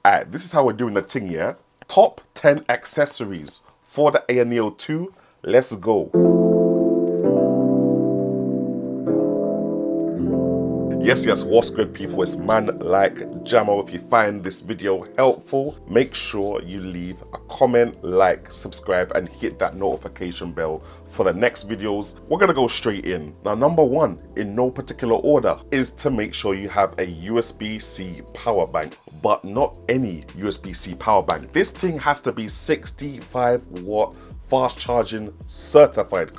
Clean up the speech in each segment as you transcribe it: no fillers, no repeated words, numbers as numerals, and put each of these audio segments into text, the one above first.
Alright, this is how we're doing the thing, yeah? Top 10 accessories for the Neo 2. Let's go. Yes, what's good, people? It's man like Jamo. If you find this video helpful, make sure you leave a comment, like, subscribe, and hit that notification bell for the next videos. We're gonna go straight in. Now, number one, in no particular order, is to make sure you have a USB-C power bank, but not any USB-C power bank. This thing has to be 65-watt fast charging certified,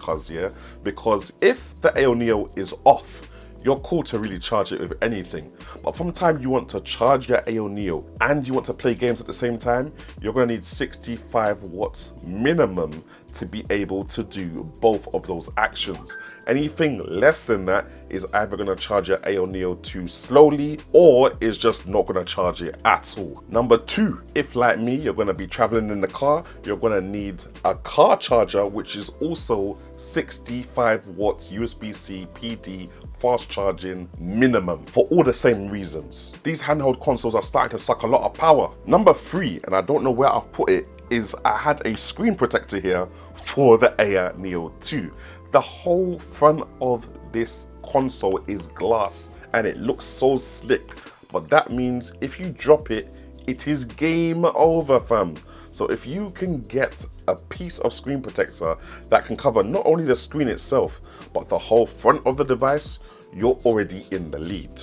because if the Neo is off, you're cool to really charge it with anything. But from the time you want to charge your Neo and you want to play games at the same time, you're going to need 65 watts minimum to be able to do both of those actions. Anything less than that is either going to charge your Neo too slowly or is just not going to charge it at all. Number two, if like me, you're going to be traveling in the car, you're going to need a car charger, which is also 65 watts USB-C PD fast charging minimum for all the same reasons. These handheld consoles are starting to suck a lot of power. Number three, and I don't know where I've put it, is I had a screen protector here for the Neo 2. The whole front of this console is glass and it looks so slick, but that means if you drop it, it is game over, fam. So if you can get a piece of screen protector that can cover not only the screen itself, but the whole front of the device, you're already in the lead.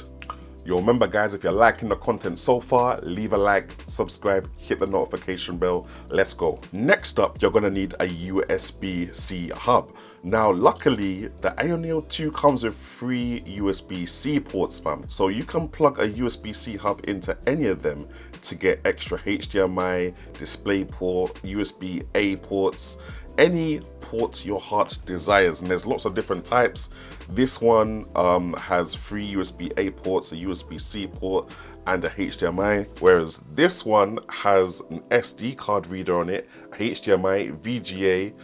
Yo, remember guys, if you're liking the content so far, leave a like, subscribe, hit the notification bell. Let's go. Next up, you're gonna need a USB-C hub. Now, luckily, the Neo 2 comes with 3 USB-C ports, fam. So you can plug a USB-C hub into any of them to get extra HDMI, DisplayPort, USB-A ports, any port your heart desires, and there's lots of different types. This one has 3 USB-A ports, a USB-C port, and a HDMI, whereas this one has an SD card reader on it, a HDMI, VGA,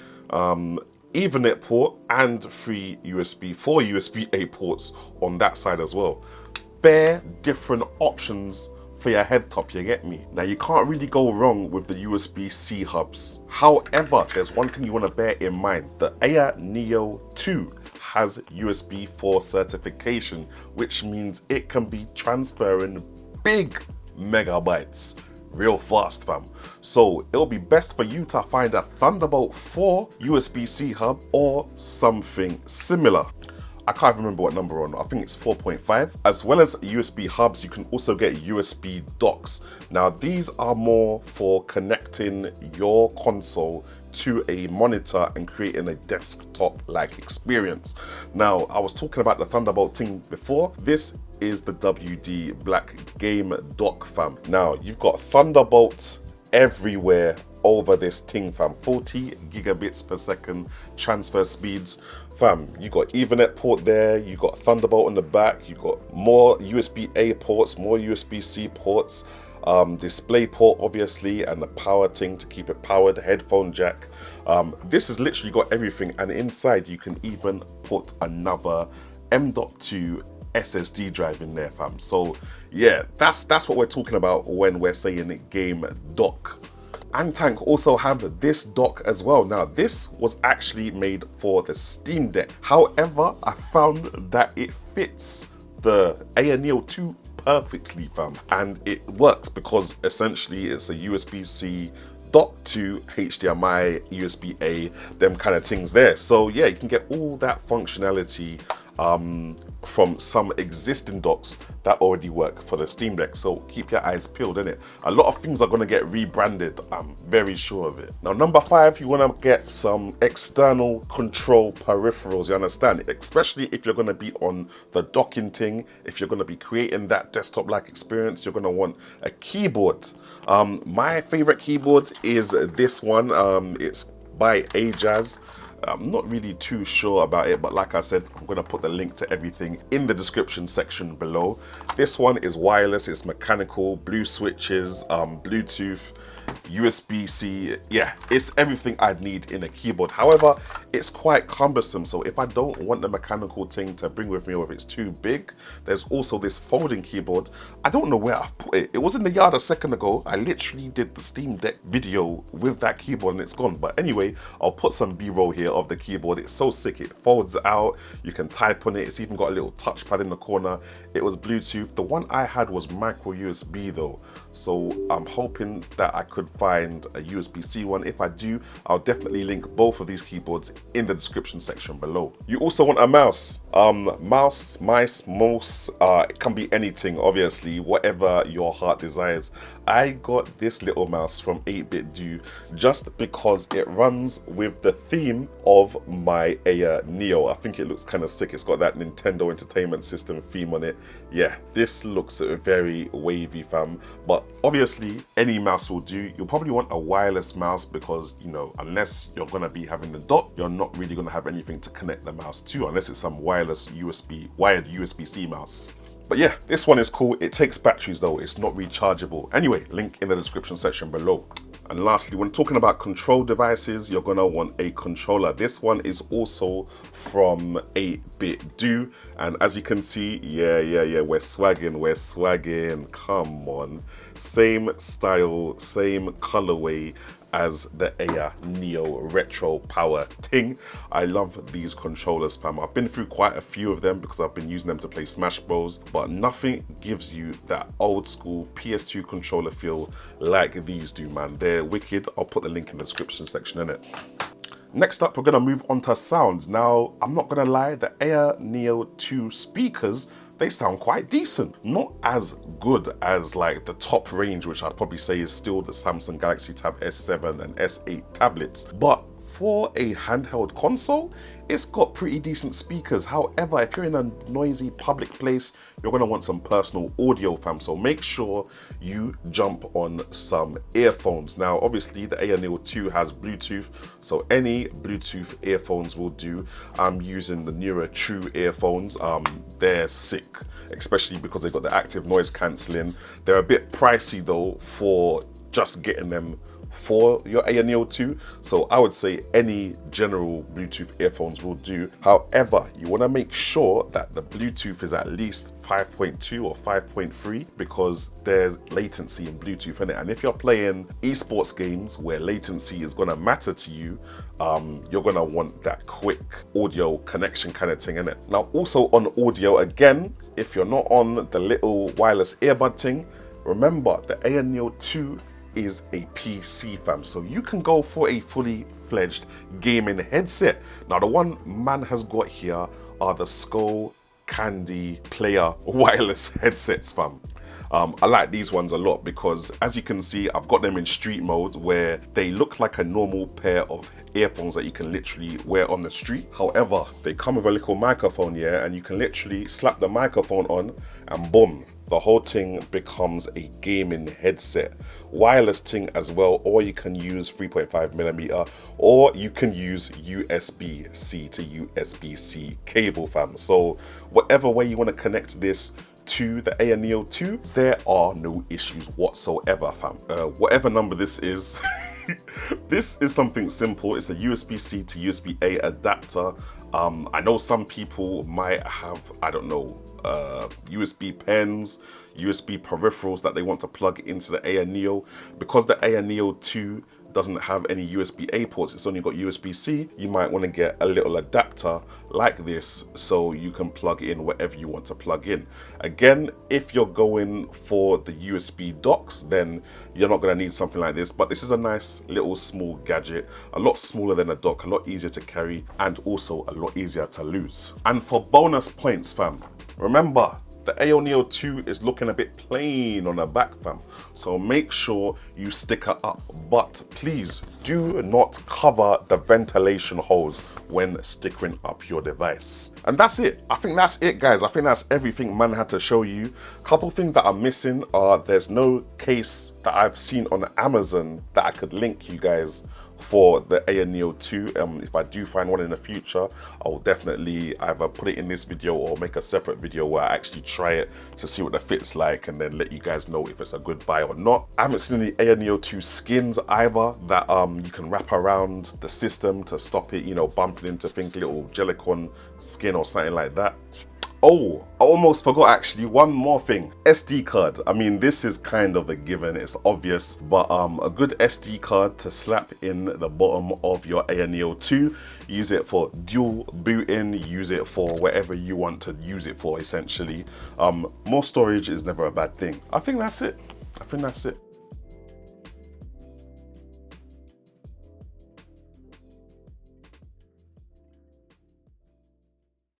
Ethernet port, and 4 USB-A ports on that side as well. Bare different options for your head top, you get me? Now, you can't really go wrong with the USB-C hubs. However, there's one thing you want to bear in mind. The Neo 2 has USB 4 certification, which means it can be transferring big megabytes real fast, fam. So it'll be best for you to find a Thunderbolt 4 USB-C hub or something similar. I can't remember what number on, I think it's 4.5. As well as USB hubs, you can also get USB docks. Now, these are more for connecting your console to a monitor and creating a desktop-like experience. Now, I was talking about the Thunderbolt thing before. This is the WD Black Game Dock, fam. Now, you've got Thunderbolt everywhere over this thing, fam. 40 gigabits per second transfer speeds, fam. You got Ethernet port there, you got Thunderbolt on the back, you got more USB-A ports, more USB-C ports, display port obviously, and the power thing to keep it powered, headphone jack. This has literally got everything, and inside you can even put another M.2 SSD drive in there, fam. So yeah, that's what we're talking about when we're saying game dock. Antank also have this dock as well. Now, this was actually made for the Steam Deck. However, I found that it fits the Neo 2 perfectly, fam. And it works because essentially it's a USB-C dock to HDMI, USB-A, them kind of things there. So yeah, you can get all that functionality from some existing docks that already work for the Steam Deck. So keep your eyes peeled, innit? A lot of things are going to get rebranded, I'm very sure of it. Now, number 5, you want to get some external control peripherals, you understand? Especially if you're going to be on the docking thing, if you're going to be creating that desktop-like experience, you're going to want a keyboard. My favorite keyboard is this one. It's by Ajaz. I'm not really too sure about it, but like I said, I'm gonna put the link to everything in the description section below. This one is wireless, it's mechanical, blue switches, Bluetooth, USB-C. Yeah, it's everything I'd need in a keyboard. However, it's quite cumbersome, so if I don't want the mechanical thing to bring with me, or if it's too big, there's also this folding keyboard. I don't know where I've put it. It was in the yard a second ago. I literally did the Steam Deck video with that keyboard and it's gone. But anyway, I'll put some B-roll here of the keyboard. It's so sick. It folds out, you can type on it. It's even got a little touchpad in the corner. It was Bluetooth. The one I had was micro USB though, so I'm hoping that I could find a USB-C one. If I do, I'll definitely link both of these keyboards in the description section below. You also want a mouse. Mouse, it can be anything, obviously, whatever your heart desires. I got this little mouse from 8BitDo just because it runs with the theme of my Aya Neo. I think it looks kind of sick. It's got that Nintendo Entertainment System theme on it. Yeah, this looks very wavy, fam. But obviously, any mouse will do. You'll probably want a wireless mouse because, you know, unless you're gonna be having the dock, you're not really gonna have anything to connect the mouse to, unless it's some wired USB-C mouse. But yeah, this one is cool. It takes batteries though, it's not rechargeable. Anyway, link in the description section below. And lastly, when talking about control devices, you're gonna want a controller. This one is also from 8BitDo, and as you can see, yeah, we're swagging, come on. Same style, same colorway as the Aya Neo Retro Power ting. I love these controllers, fam. I've been through quite a few of them because I've been using them to play Smash Bros, but nothing gives you that old school PS2 controller feel like these do, man. They're wicked. I'll put the link in the description section in it. Next up, we're gonna move on to sounds. Now, I'm not gonna lie, the Aya Neo 2 speakers, they sound quite decent. Not as good as like the top range, which I'd probably say is still the Samsung Galaxy Tab S7 and S8 tablets. But for a handheld console, it's got pretty decent speakers. However, if you're in a noisy public place, you're gonna want some personal audio, fam. So make sure you jump on some earphones. Now, obviously the Aya Neo 2 has Bluetooth, so any Bluetooth earphones will do. I'm using the Neura True earphones. They're sick, especially because they've got the active noise cancelling. They're a bit pricey though for just getting them for your Aya Neo 2, so I would say any general Bluetooth earphones will do. However, you want to make sure that the Bluetooth is at least 5.2 or 5.3 because there's latency in Bluetooth in it, and if you're playing esports games where latency is going to matter to you, you're going to want that quick audio connection kind of thing in it. Now, also on audio, again, if you're not on the little wireless earbud thing, remember the Aya Neo 2 is a PC, fam, so you can go for a fully fledged gaming headset. Now, the one man has got here are the Skull Candy Player wireless headsets, fam. I like these ones a lot because, as you can see, I've got them in street mode where they look like a normal pair of earphones that you can literally wear on the street. However, they come with a little microphone here, and you can literally slap the microphone on and boom, the whole thing becomes a gaming headset. Wireless thing as well, or you can use 3.5mm, or you can use USB-C to USB-C cable, fam. So whatever way you want to connect this to the Aya Neo 2, there are no issues whatsoever, fam. Whatever number this is, this is something simple. It's a USB-C to USB-A adapter. I know some people might have, I don't know, USB pens, USB peripherals that they want to plug into the Aya Neo. Because the Aya Neo 2 doesn't have any USB-A ports, it's only got USB-C, you might want to get a little adapter like this so you can plug in whatever you want to plug in. Again, if you're going for the USB docks, then you're not going to need something like this, but this is a nice little small gadget, a lot smaller than a dock, a lot easier to carry, and also a lot easier to lose. And for bonus points, fam, remember, the Aya Neo 2 is looking a bit plain on the back, fam, so make sure you sticker up, but please do not cover the ventilation holes when stickering up your device. And that's it. I think that's it, guys. I think that's everything man had to show you. Couple things that are missing are there's no case that I've seen on Amazon that I could link you guys for the Neo 2. If I do find one in the future, I'll definitely either put it in this video or make a separate video where I actually try it to see what the fit's like and then let you guys know if it's a good buy or not. I haven't seen any Neo 2 skins either that you can wrap around the system to stop it, you know, bumping into things, little Jellicon skin or something like that. Oh, I almost forgot actually, one more thing. SD card. I mean, this is kind of a given, it's obvious, but a good SD card to slap in the bottom of your Neo 2. Use it for dual booting, use it for whatever you want to use it for, essentially. More storage is never a bad thing. I think that's it.